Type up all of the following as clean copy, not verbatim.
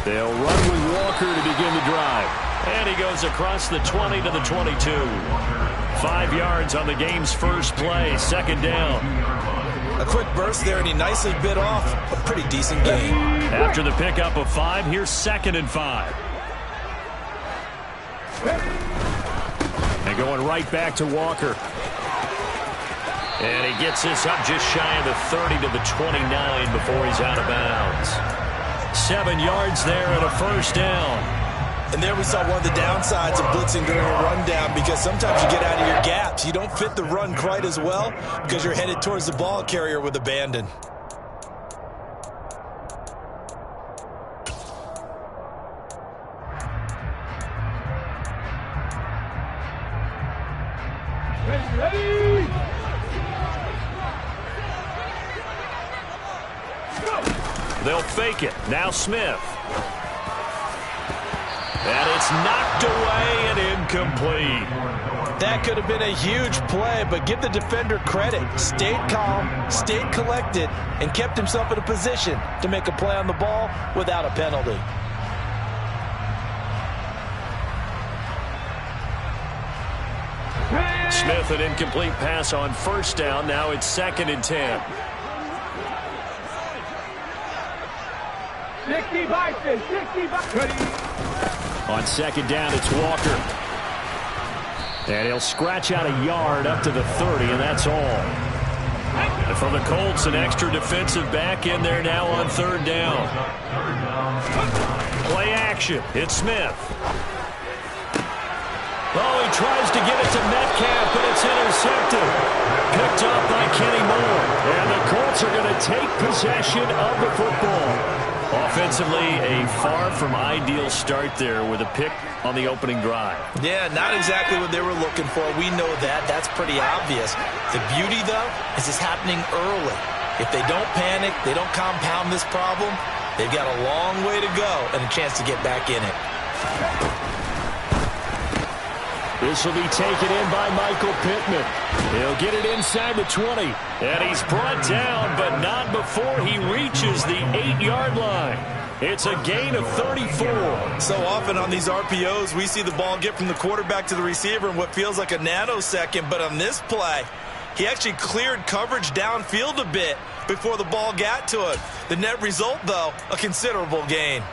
They'll run with Walker to begin the drive. And he goes across the 20 to the 22. 5 yards on the game's first play, second down. A quick burst there, and he nicely bit off a pretty decent gain. After the pickup of 5, here's 2nd and 5. And going right back to Walker. And he gets this up just shy of the 30 to the 29 before he's out of bounds. 7 yards there and a first down. And there we saw one of the downsides of blitzing during a rundown, because sometimes you get out of your gaps. You don't fit the run quite as well because you're headed towards the ball carrier with abandon. Ready. They'll fake it. Now Smith. And it's knocked away and incomplete. That could have been a huge play, but give the defender credit. Stayed calm, stayed collected, and kept himself in a position to make a play on the ball without a penalty. Smith, an incomplete pass on first down. Now it's 2nd and 10. 60 by 60 by. On 2nd down, it's Walker. And he'll scratch out a yard up to the 30, and that's all. And for the Colts, an extra defensive back in there now on 3rd down. Play action. It's Smith. Oh, he tries to get it to Metcalf, but it's intercepted. Picked up by Kenny Moore. And the Colts are going to take possession of the football. Offensively, a far from ideal start there with a pick on the opening drive. Yeah, not exactly what they were looking for. We know that. That's pretty obvious. The beauty, though, is it's happening early. If they don't panic, they don't compound this problem, they've got a long way to go and a chance to get back in it. This will be taken in by Michael Pittman. He'll get it inside the 20. And he's brought down, but not before he reaches the 8-yard line. It's a gain of 34. So often on these RPOs, we see the ball get from the quarterback to the receiver in what feels like a nanosecond. But on this play, he actually cleared coverage downfield a bit before the ball got to him. The net result, though, a considerable gain.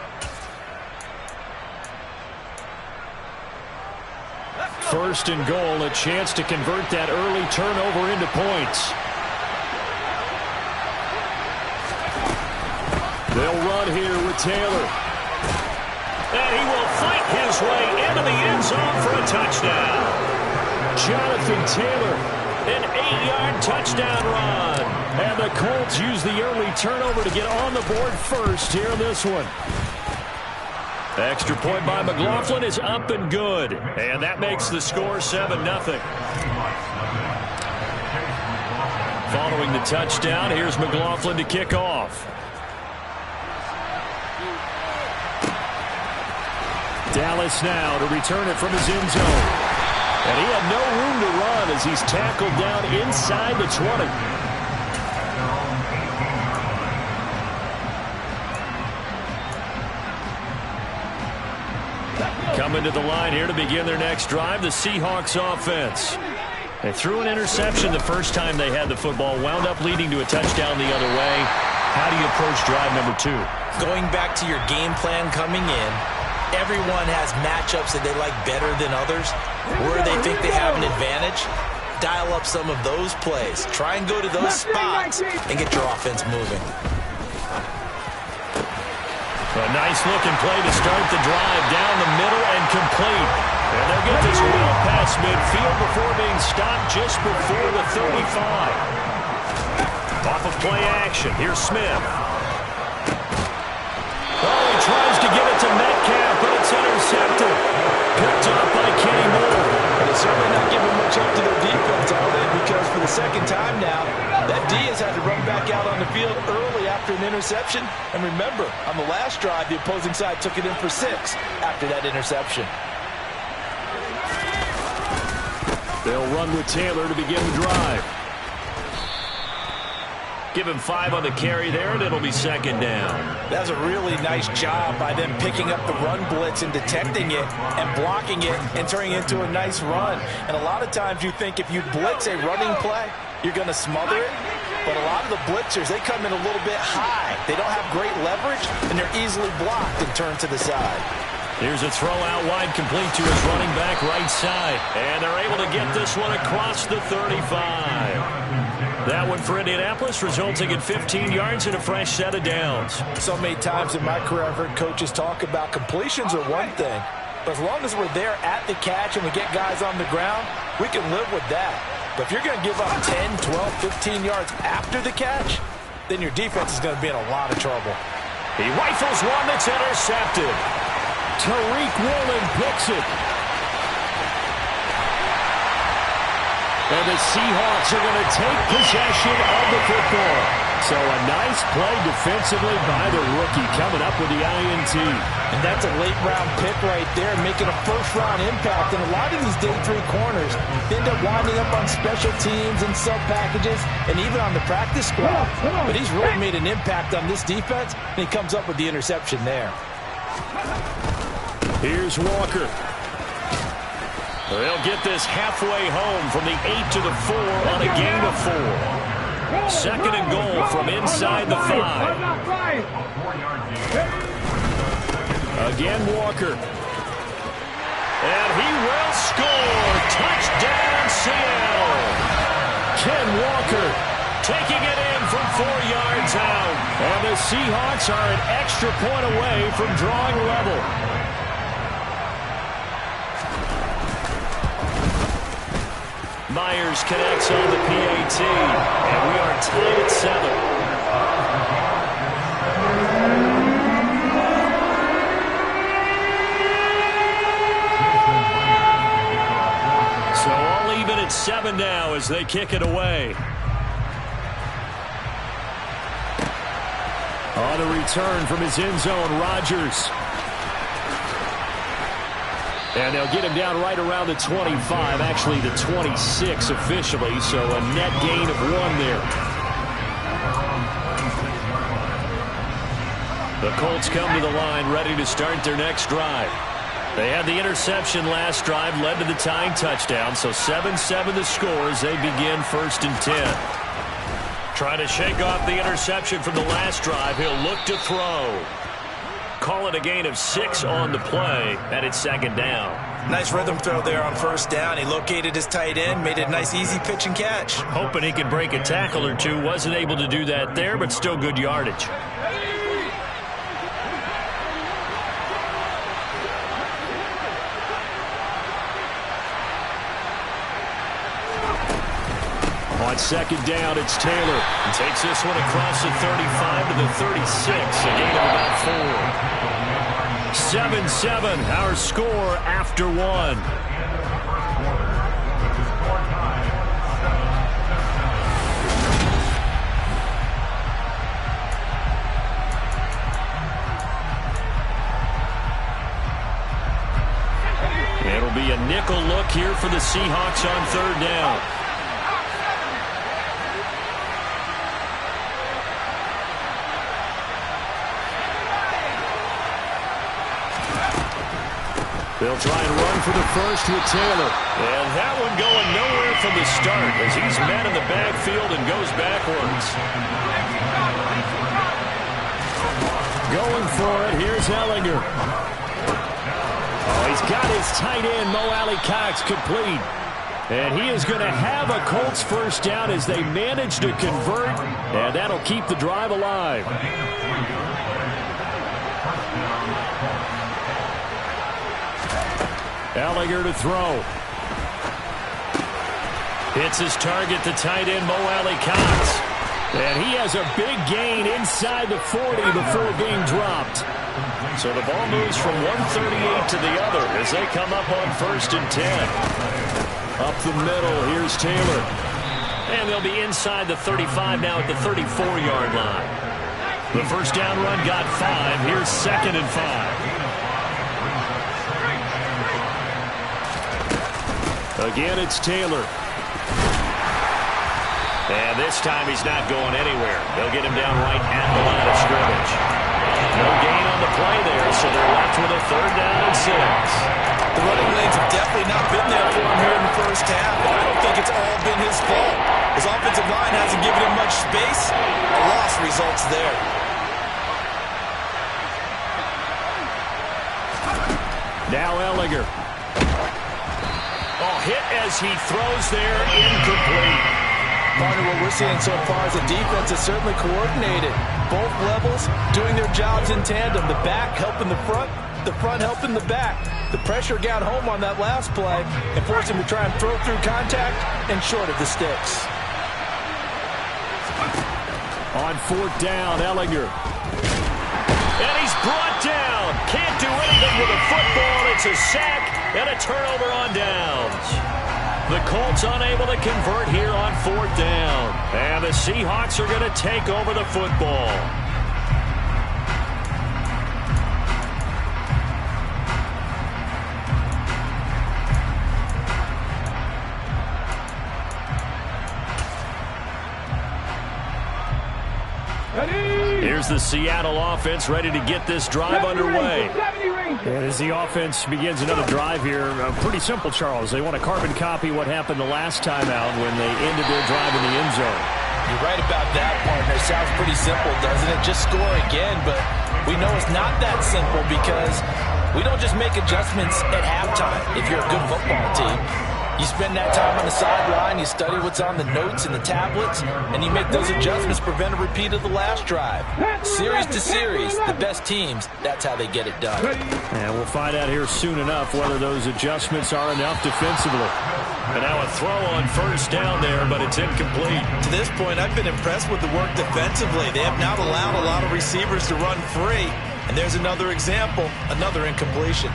First and goal, a chance to convert that early turnover into points. They'll run here with Taylor. And he will fight his way into the end zone for a touchdown. Jonathan Taylor, an 8-yard touchdown run. And the Colts use the early turnover to get on the board first here in this one. Extra point by McLaughlin is up and good. And that makes the score 7-0. Following the touchdown, here's McLaughlin to kick off. Dallas now to return it from his end zone. And he had no room to run as he's tackled down inside the 20. Coming to the line here to begin their next drive, the Seahawks offense. They threw an interception the first time they had the football, wound up leading to a touchdown the other way. How do you approach drive number 2? Going back to your game plan coming in, everyone has matchups that they like better than others. Where they think they have an advantage, dial up some of those plays. Try and go to those spots and get your offense moving. A nice-looking play to start the drive down the middle and complete. And they'll get this well past midfield before being stopped just before the 35. Off of play action, here's Smith. Oh, he tries to give it to Metcalf, but it's intercepted. Picked up by Kenny Moore. And it's certainly not giving much up to their defense, are they? Because for the second time now, That D has had to run back out on the field early after an interception. And remember, on the last drive, the opposing side took it in for 6 after that interception. They'll run with Taylor to begin the drive. Give him 5 on the carry there, and it'll be second down. That's a really nice job by them picking up the run blitz and detecting it and blocking it and turning it into a nice run. And a lot of times you think if you blitz a running play, you're going to smother it. But a lot of the blitzers, they come in a little bit high. They don't have great leverage, and they're easily blocked and turned to the side. Here's a throw out wide, complete to his running back right side. And they're able to get this one across the 35. That one for Indianapolis, resulting in 15 yards and a fresh set of downs. So many times in my career, I've heard coaches talk about completions are one thing. But as long as we're there at the catch and we get guys on the ground, we can live with that. But if you're going to give up 10, 12, 15 yards after the catch, then your defense is going to be in a lot of trouble. He rifles one that's intercepted. Tariq Woolen picks it. And the Seahawks are going to take possession of the football. So a nice play defensively by the rookie coming up with the INT. And that's a late-round pick right there, making a first-round impact. And a lot of these day 3 corners end up winding up on special teams and sub-packages and even on the practice squad. But he's really made an impact on this defense, and he comes up with the interception there. Here's Walker. They'll get this halfway home from the 8 to the 4 on a gain of 4. Second and goal from inside the 5. Again, Walker. And he will score. Touchdown, Seattle. Ken Walker taking it in from 4 yards out. And the Seahawks are an extra point away from drawing level. Myers connects on the PAT, and we are tied at 7. So all even at 7 now as they kick it away. On the return from his end zone, Rodgers. And they'll get him down right around the 25, actually the 26 officially, so a net gain of 1 there. The Colts come to the line ready to start their next drive. They had the interception last drive, led to the tying touchdown, so 7-7 the score as they begin 1st and 10. Trying to shake off the interception from the last drive. He'll look to throw. Call it a gain of 6 on the play, and it's second down. Nice rhythm throw there on first down. He located his tight end, made it a nice easy pitch and catch. Hoping he could break a tackle or two. Wasn't able to do that there, but still good yardage. On second down, it's Taylor. He takes this one across the 35 to the 36. A gain of about 4. 7-7, our score after 1. It'll be a nickel look here for the Seahawks on 3rd down. They'll try and run for the first with Taylor. And that one going nowhere from the start as he's met in the backfield and goes backwards. Going for it, here's Ellinger. Oh, he's got his tight end, Mo Alley-Cox, complete. And he is going to have a Colts first down as they manage to convert, and that'll keep the drive alive. Ellinger to throw. Hits his target, the tight end, Mo Alley-Cox. And he has a big gain inside the 40 before being dropped. So the ball moves from 138 to the other as they come up on 1st and 10. Up the middle, here's Taylor. And they'll be inside the 35 now at the 34-yard line. The first down run got 5. Here's 2nd and 5. Again, it's Taylor. And this time he's not going anywhere. They'll get him down right at the line of scrimmage. No gain on the play there, so they're left with a 3rd down and 6. The running lanes have definitely not been there for him here in the first half, and I don't think it's all been his fault. His offensive line hasn't given him much space. A loss results there. Now Ellinger. Oh, hit as he throws there, incomplete. Partner, what we're seeing so far is the defense is certainly coordinated. Both levels doing their jobs in tandem. The back helping the front helping the back. The pressure got home on that last play and forced him to try and throw through contact and short of the sticks. On 4th down, Ellinger. And he's brought down. Can't do anything with a football. It's a sack and a turnover on downs. The Colts unable to convert here on 4th down. And the Seahawks are going to take over the football. Here's the Seattle offense ready to get this drive underway. And as the offense begins another drive here, pretty simple, Charles. They want to carbon copy what happened the last time out when they ended their drive in the end zone. You're right about that, partner. Sounds pretty simple, doesn't it? Just score again, but we know it's not that simple because we don't just make adjustments at halftime if you're a good football team. You spend that time on the sideline, you study what's on the notes and the tablets, and you make those adjustments, prevent a repeat of the last drive. Series to series, the best teams, that's how they get it done. And we'll find out here soon enough whether those adjustments are enough defensively. And now a throw on 1st down there, but it's incomplete. To this point, I've been impressed with the work defensively. They have not allowed a lot of receivers to run free. And there's another example, another incompletion.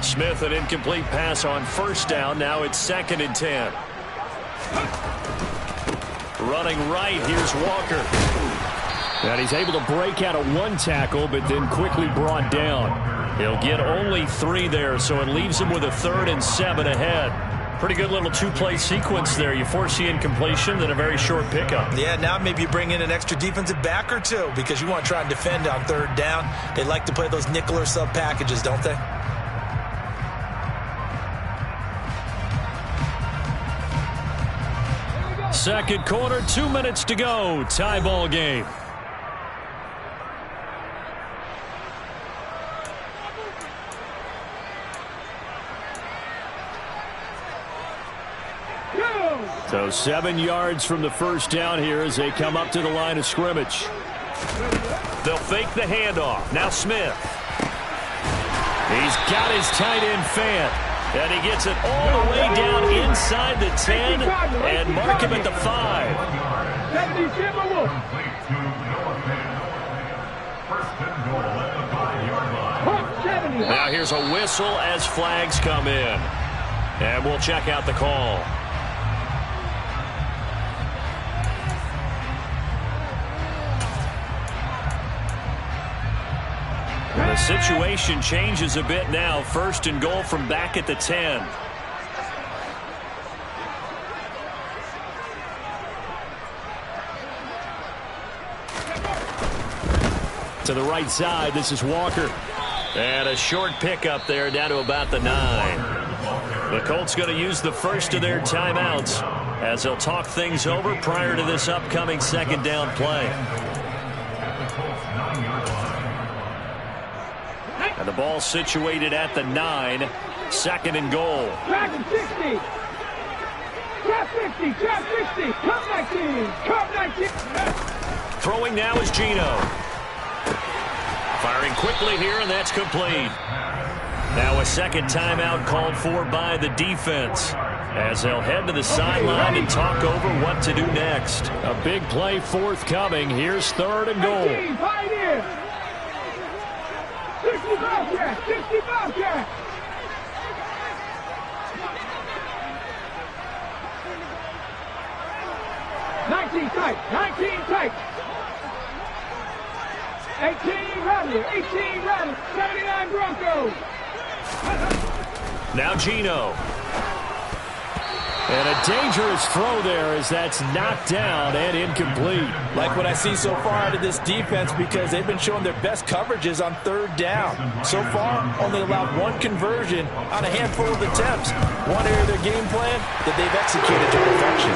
Smith, an incomplete pass on 1st down. Now it's 2nd and 10. Running right, here's Walker. And he's able to break out of 1 tackle, but then quickly brought down. He'll get only 3 there, so it leaves him with a 3rd and 7 ahead. Pretty good little 2-play sequence there. You force the incompletion, then a very short pickup. Yeah, now maybe you bring in an extra defensive back or 2 because you want to try and defend on 3rd down. They like to play those nickel or sub packages, don't they? Second quarter, 2 minutes to go. Tie ball game. So 7 yards from the 1st down here as they come up to the line of scrimmage. They'll fake the handoff. Now Smith. He's got his tight end fan. And he gets it all the way down inside the 10 and mark him at the 5. Now here's a whistle as flags come in. And we'll check out the call. The situation changes a bit now. 1st and goal from back at the 10. To the right side, this is Walker. And a short pickup there down to about the 9. The Colts going to use the first of their timeouts as they'll talk things over prior to this upcoming 2nd down play. And the ball situated at the 9. 2nd and goal. Trap 60. Trap 50. Trap 60. Come 19. Come 19. Throwing now is Gino. Firing quickly here, and that's complete. Now a 2nd timeout called for by the defense as they'll head to the sideline and talk over what to do next. A big play forthcoming. Here's 3rd and goal. 65 yards. 65 yards. 19 tight. 19 tight. 18 Rattler. 18 Rattler. 79 Broncos. Now Gino. And a dangerous throw there as that's knocked down and incomplete. Like what I see so far out of this defense because they've been showing their best coverages on third down. So far, only allowed one conversion on a handful of attempts. One area of their game plan that they've executed to perfection.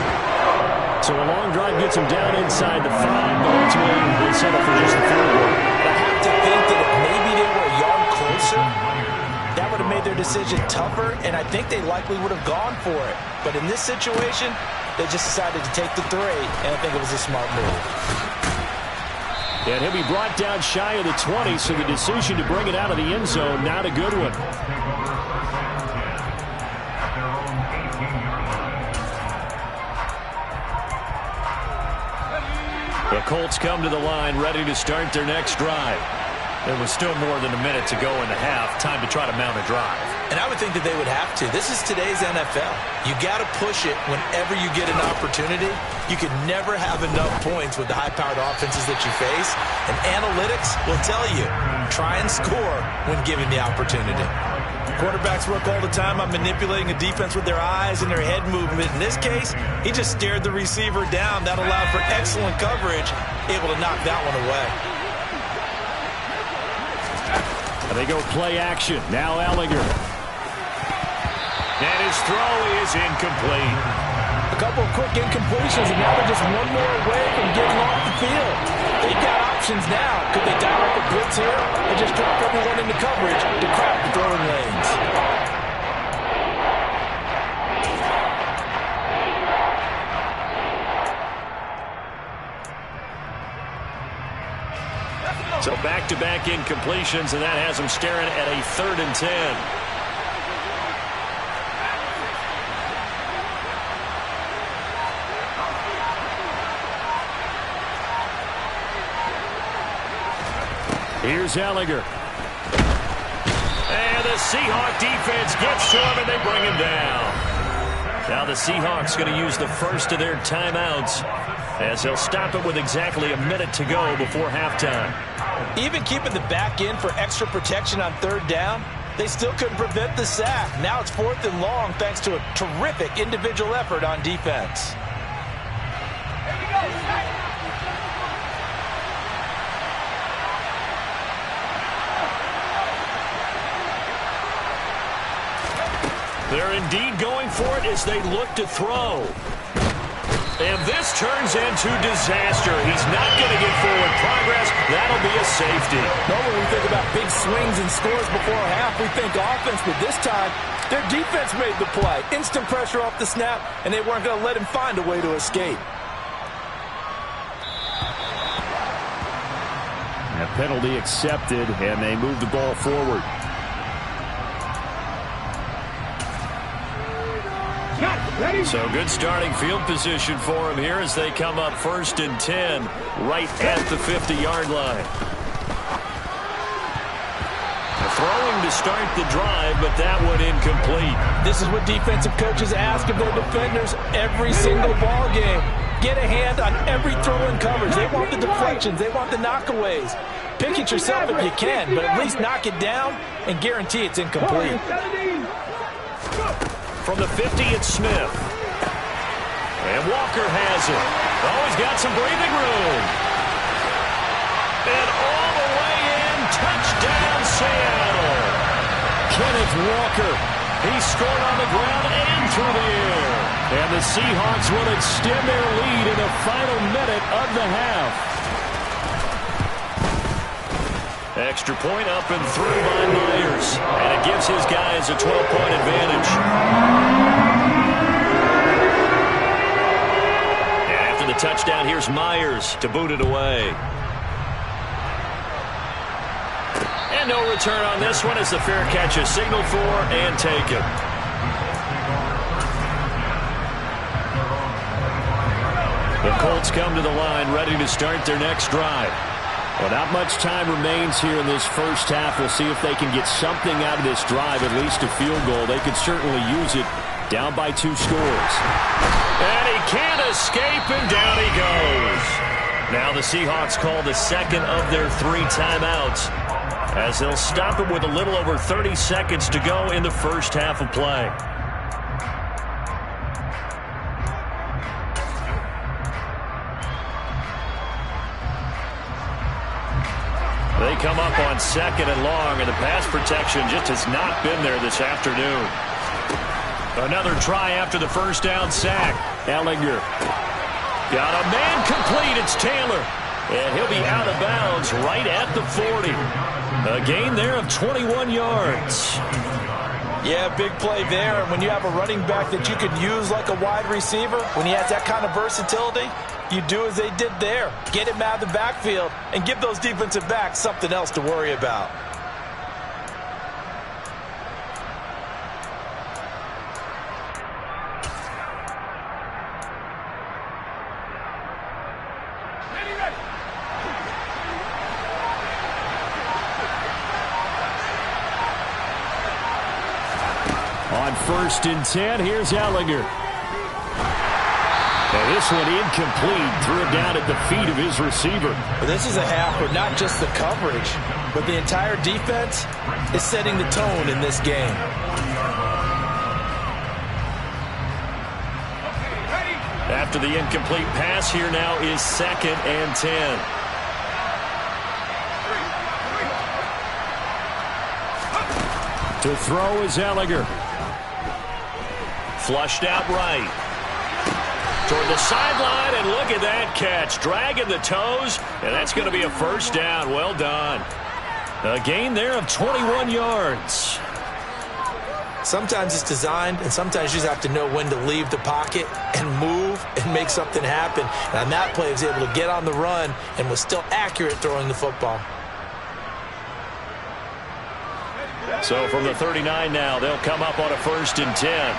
So a long drive gets them down inside the 5, but ultimately they settle for just the field goal. I have to think that if maybe they were a yard closer, that would have made their decision tougher, and I think they likely would have gone for it. But in this situation, they just decided to take the 3, and I think it was a smart move. And he'll be brought down shy of the 20, so the decision to bring it out of the end zone, not a good one. The Colts come to the line, ready to start their next drive. There was still more than a minute to go in the half. Time to try to mount a drive. And I would think that they would have to. This is today's NFL. You got to push it whenever you get an opportunity. You can never have enough points with the high-powered offenses that you face. And analytics will tell you, try and score when given the opportunity. Quarterbacks work all the time on manipulating a defense with their eyes and their head movement. In this case, he just stared the receiver down. That allowed for excellent coverage, able to knock that one away. They go play action. Now Ellinger. And his throw is incomplete. A couple of quick incompletions, and now they're just one more away from getting off the field. They've got options now. Could they dial up a blitz here and just drop everyone into coverage to crowd the throwing lanes? So back-to-back incompletions, and that has them staring at a 3rd and 10. Here's Ellinger. And the Seahawk defense gets to him, and they bring him down. Now the Seahawks going to use the first of their timeouts as they'll stop it with exactly a minute to go before halftime. Even keeping the back in for extra protection on 3rd down, they still couldn't prevent the sack. Now it's 4th and long thanks to a terrific individual effort on defense. They're indeed going for it as they look to throw. And this turns into disaster. He's not going to get forward progress. That'll be a safety. Normally we think about big swings and scores before a half. We think offense, but this time their defense made the play. Instant pressure off the snap, and they weren't going to let him find a way to escape. That penalty accepted, and they move the ball forward. So good starting field position for him here as they come up 1st and 10 right at the 50-yard line. Throwing to start the drive, but that one incomplete. This is what defensive coaches ask of their defenders every single ball game. Get a hand on every throw in coverage. They want the deflections. They want the knockaways. Pick it yourself if you can, but at least knock it down and guarantee it's incomplete. From the 50, it's Smith. And Walker has it. Oh, he's got some breathing room. And all the way in, touchdown Seattle. Kenneth Walker. He scored on the ground and through the air. And the Seahawks will extend their lead in the final minute of the half. Extra point up and through by Myers. And it gives his guys a 12-point advantage. And after the touchdown, here's Myers to boot it away. And no return on this one as the fair catch is signaled for and taken. The Colts come to the line ready to start their next drive. Well, not much time remains here in this first half. We'll see if they can get something out of this drive, at least a field goal. They could certainly use it Down by 2 scores. And he can't escape, and down he goes. Now the Seahawks call the second of their 3 timeouts, as they'll stop it with a little over 30 seconds to go in the first half of play. They come up on 2nd and long, and the pass protection just has not been there this afternoon. Another try after the first down sack. Ellinger got a man complete. It's Taylor. And he'll be out of bounds right at the 40. A gain there of 21 yards. Yeah, big play there. And when you have a running back that you could use like a wide receiver, when he has that kind of versatility, you do as they did there. Get him out of the backfield and give those defensive backs something else to worry about. On 1st and 10, here's Ellinger. And this one incomplete. Threw it down at the feet of his receiver. Well, this is a half where not just the coverage, but the entire defense is setting the tone in this game. After the incomplete pass, here now is 2nd and 10. To throw is Ellinger. Flushed out right. Toward the sideline, and look at that catch. Dragging the toes, and that's going to be a first down. Well done. A gain there of 21 yards. Sometimes it's designed, and sometimes you just have to know when to leave the pocket and move and make something happen. And on that play, he was able to get on the run and was still accurate throwing the football. So from the 39 now, they'll come up on a 1st and 10.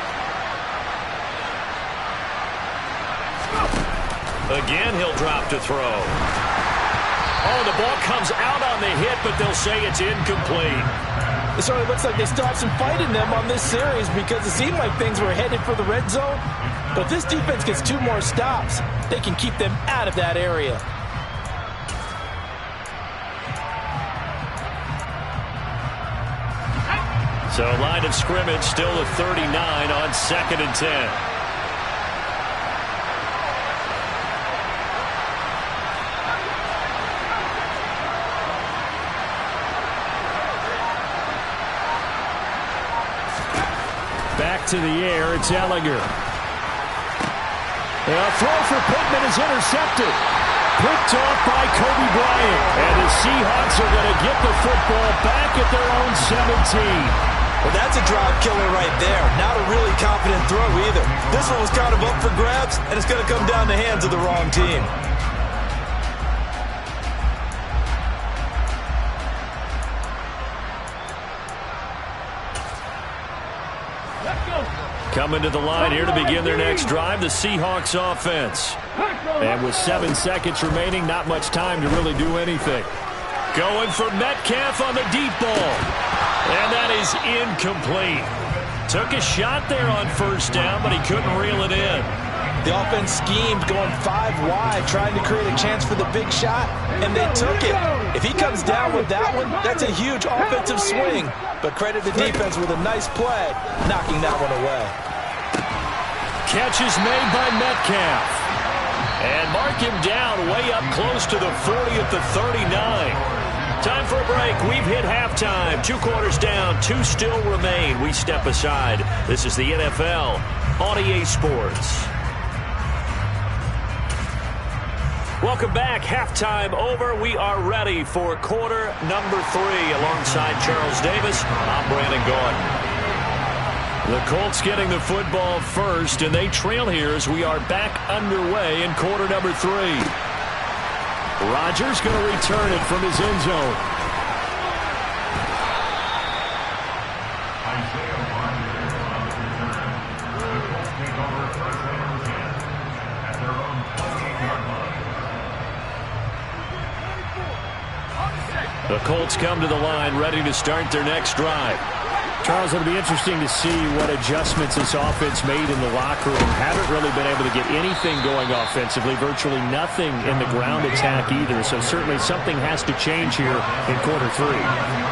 Again, he'll drop to throw. Oh, the ball comes out on the hit, but they'll say it's incomplete. It certainly looks like they still have some fight in them on this series, because it seemed like things were headed for the red zone. But if this defense gets 2 more stops, they can keep them out of that area. So line of scrimmage still a 39 on 2nd and 10. Back to the air, it's Ellinger. A throw for Pittman is intercepted. Picked off by Kobe Bryant. And the Seahawks are going to get the football back at their own 17. Well, that's a drive killer right there. Not a really confident throw either. This one was kind of up for grabs, and it's going to come down the hands of the wrong team. Coming to the line here to begin their next drive, the Seahawks offense. And with 7 seconds remaining, not much time to really do anything. Going for Metcalf on the deep ball. And that is incomplete. Took a shot there on 1st down, but he couldn't reel it in. The offense schemed going 5 wide, trying to create a chance for the big shot, and they took it. If he comes down with that one, that's a huge offensive swing. But credit the defense with a nice play, knocking that one away. Catch is made by Metcalf. And mark him down way up close to the 40 at the 39. Time for a break. We've hit halftime. 2 quarters down, 2 still remain. We step aside. This is the NFL on EA Sports. Welcome back. Halftime over. We are ready for quarter number 3. Alongside Charles Davis, I'm Brandon Gordon. The Colts getting the football first, and they trail here as we are back underway in quarter number 3. Rodgers going to return it from his end zone. The Colts come to the line ready to start their next drive. Charles, it'll be interesting to see what adjustments this offense made in the locker room. Haven't really been able to get anything going offensively, virtually nothing in the ground attack either. So certainly something has to change here in quarter 3.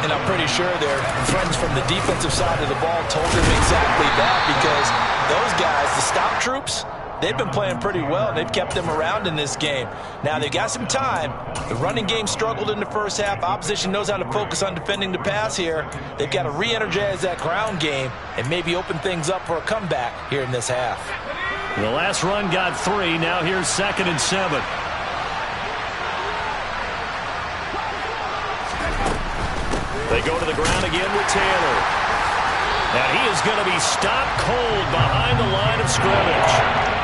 And I'm pretty sure their friends from the defensive side of the ball told them exactly that, because those guys, the stop troops, they've been playing pretty well. They've kept them around in this game. Now, they've got some time. The running game struggled in the first half. Opposition knows how to focus on defending the pass here. They've got to re-energize that ground game and maybe open things up for a comeback here in this half. The last run got 3. Now here's 2nd and 7. They go to the ground again with Taylor. And he is going to be stopped cold behind the line of scrimmage.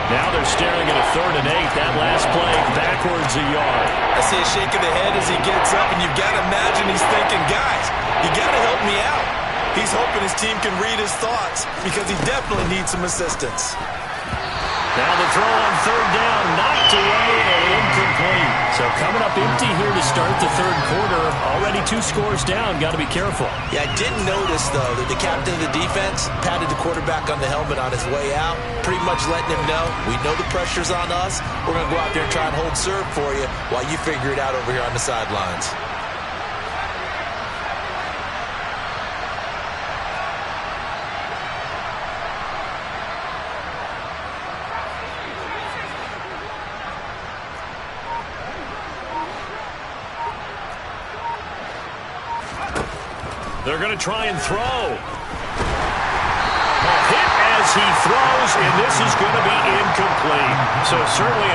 Now they're staring at a 3rd and 8. That last play backwards a yard. I see a shake of the head as he gets up, and you've got to imagine he's thinking, guys, you got to help me out. He's hoping his team can read his thoughts, because he definitely needs some assistance. Now the throw on 3rd down, knocked away and incomplete. So coming up empty here to start the 3rd quarter. Already 2 scores down. Got to be careful. Yeah, I did notice, though, that the captain of the defense patted the quarterback on the helmet on his way out, pretty much letting him know, we know the pressure's on us. We're going to go out there and try and hold serve for you while you figure it out over here on the sidelines. They're going to try and throw. A hit as he throws, and this is going to be incomplete. So certainly